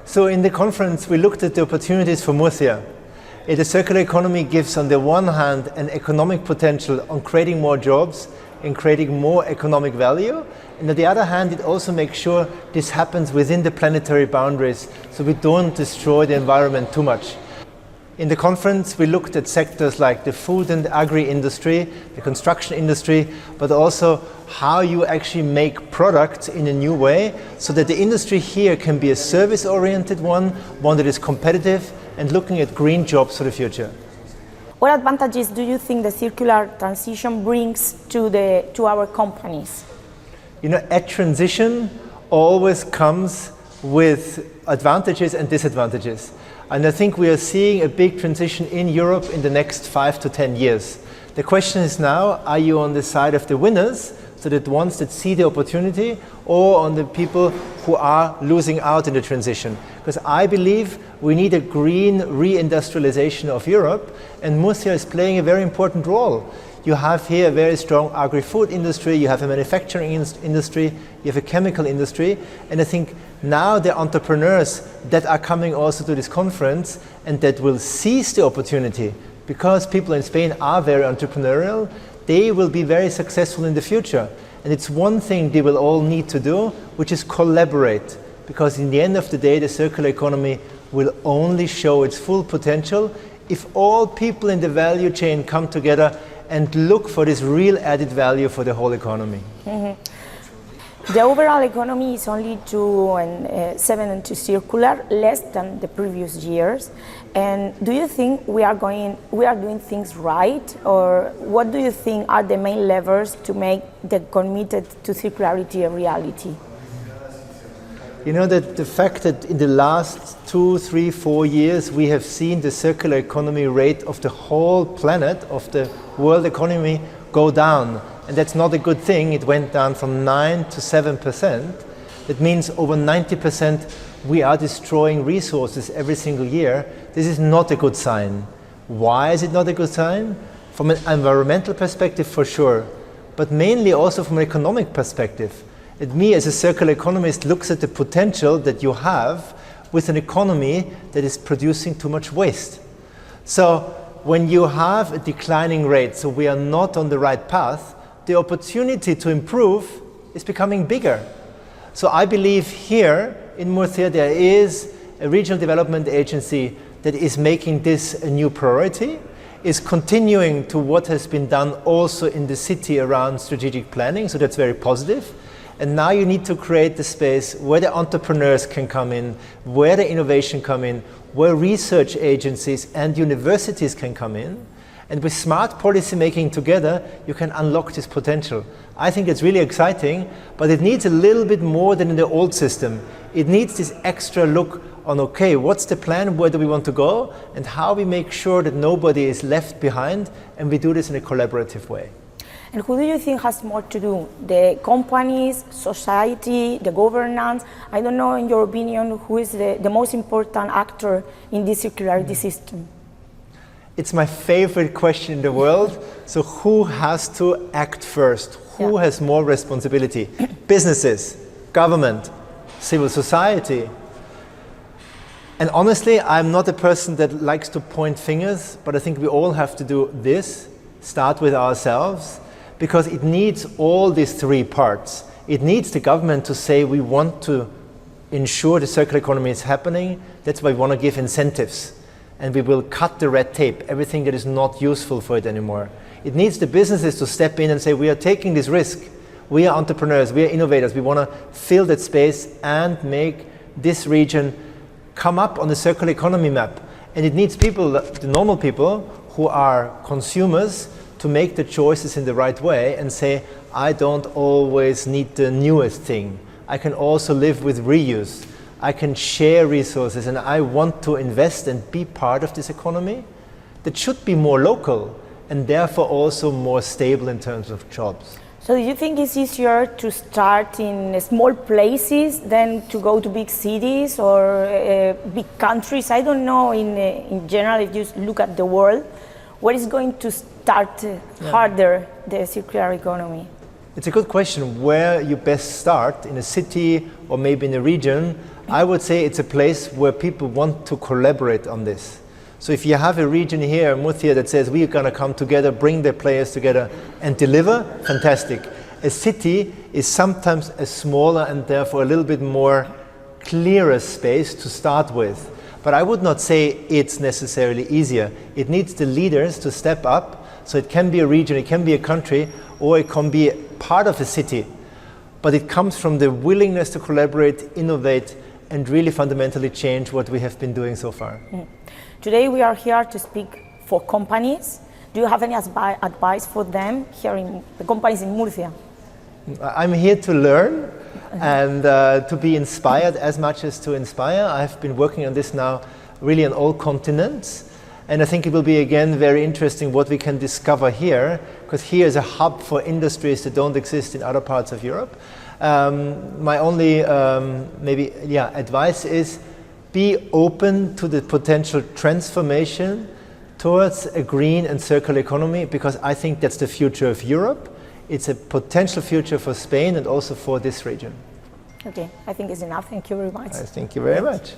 So in the conference, we looked at the opportunities for Murcia. The circular economy gives, on the one hand, an economic potential on creating more jobs and creating more economic value. And on the other hand, it also makes sure this happens within the planetary boundaries, so we don't destroy the environment too much. In the conference, we looked at sectors like the food and agri-industry, the construction industry, but also how you actually make products in a new way, so that the industry here can be a service-oriented one that is competitive, and looking at green jobs for the future. What advantages do you think the circular transition brings to our companies? You know, a transition always comes with advantages and disadvantages. And I think we are seeing a big transition in Europe in the next 5 to 10 years. The question is now, are you on the side of the winners, so that ones that see the opportunity, or on the people who are losing out in the transition? Because I believe we need a green reindustrialization of Europe, and Murcia is playing a very important role. You have here a very strong agri-food industry, you have a manufacturing industry, you have a chemical industry, and I think now the entrepreneurs that are coming also to this conference and that will seize the opportunity, because people in Spain are very entrepreneurial, they will be very successful in the future. And it's one thing they will all need to do, which is collaborate, because in the end of the day, the circular economy will only show its full potential if all people in the value chain come together and look for this real added value for the whole economy. Mm-hmm. The overall economy is only 2.7 into circular, less than the previous years. And do you think we are doing things right, or what do you think are the main levers to make the committed to circularity a reality? You know, that the fact that in the last 2, 3, 4 years we have seen the circular economy rate of the whole planet, of the world economy, go down. And that's not a good thing. It went down from 9 to 7%. That means over 90% we are destroying resources every single year. This is not a good sign. Why is it not a good sign? From an environmental perspective, for sure, but mainly also from an economic perspective. And me, as a circular economist, looks at the potential that you have with an economy that is producing too much waste. So when you have a declining rate, so we are not on the right path, the opportunity to improve is becoming bigger. So I believe here in Murcia there is a regional development agency that is making this a new priority, is continuing to what has been done also in the city around strategic planning, so that's very positive. And now you need to create the space where the entrepreneurs can come in, where the innovation come in, where research agencies and universities can come in. And with smart policy making together, you can unlock this potential. I think it's really exciting, but it needs a little bit more than in the old system. It needs this extra look on, okay, what's the plan, where do we want to go, and how we make sure that nobody is left behind, and we do this in a collaborative way. And who do you think has more to do? The companies, society, the governance? I don't know, in your opinion, who is the most important actor in this circularity system? It's my favorite question in the world. So who has to act first? Who has more responsibility? Businesses, government, civil society. And honestly, I'm not a person that likes to point fingers, but I think we all have to do this, start with ourselves, because it needs all these three parts. It needs the government to say we want to ensure the circular economy is happening. That's why we want to give incentives. And we will cut the red tape, everything that is not useful for it anymore. It needs the businesses to step in and say, we are taking this risk. We are entrepreneurs, we are innovators. We want to fill that space and make this region come up on the circular economy map. And it needs people, the normal people, who are consumers, to make the choices in the right way and say, I don't always need the newest thing. I can also live with reuse. I can share resources, and I want to invest and be part of this economy that should be more local and therefore also more stable in terms of jobs. So do you think it's easier to start in small places than to go to big cities or big countries? I don't know, in general, if you look at the world, what is going to start harder the circular economy? It's a good question where you best start, in a city or maybe in a region. I would say it's a place where people want to collaborate on this. So if you have a region here, Murcia, that says we're going to come together, bring the players together and deliver, fantastic. A city is sometimes a smaller and therefore a little bit more clearer space to start with. But I would not say it's necessarily easier. It needs the leaders to step up. So it can be a region, it can be a country, or it can be part of a city. But it comes from the willingness to collaborate, innovate, and really fundamentally change what we have been doing so far. Today we are here to speak for companies. Do you have any advice for them here in the companies in Murcia? I'm here to learn and to be inspired as much as to inspire. I've been working on this now really on all continents. And I think it will be again very interesting what we can discover here, because here is a hub for industries that don't exist in other parts of Europe. My only advice is be open to the potential transformation towards a green and circular economy, because I think that's the future of Europe. It's a potential future for Spain and also for this region. Okay, I think it's enough. Thank you very much. Thank you very much.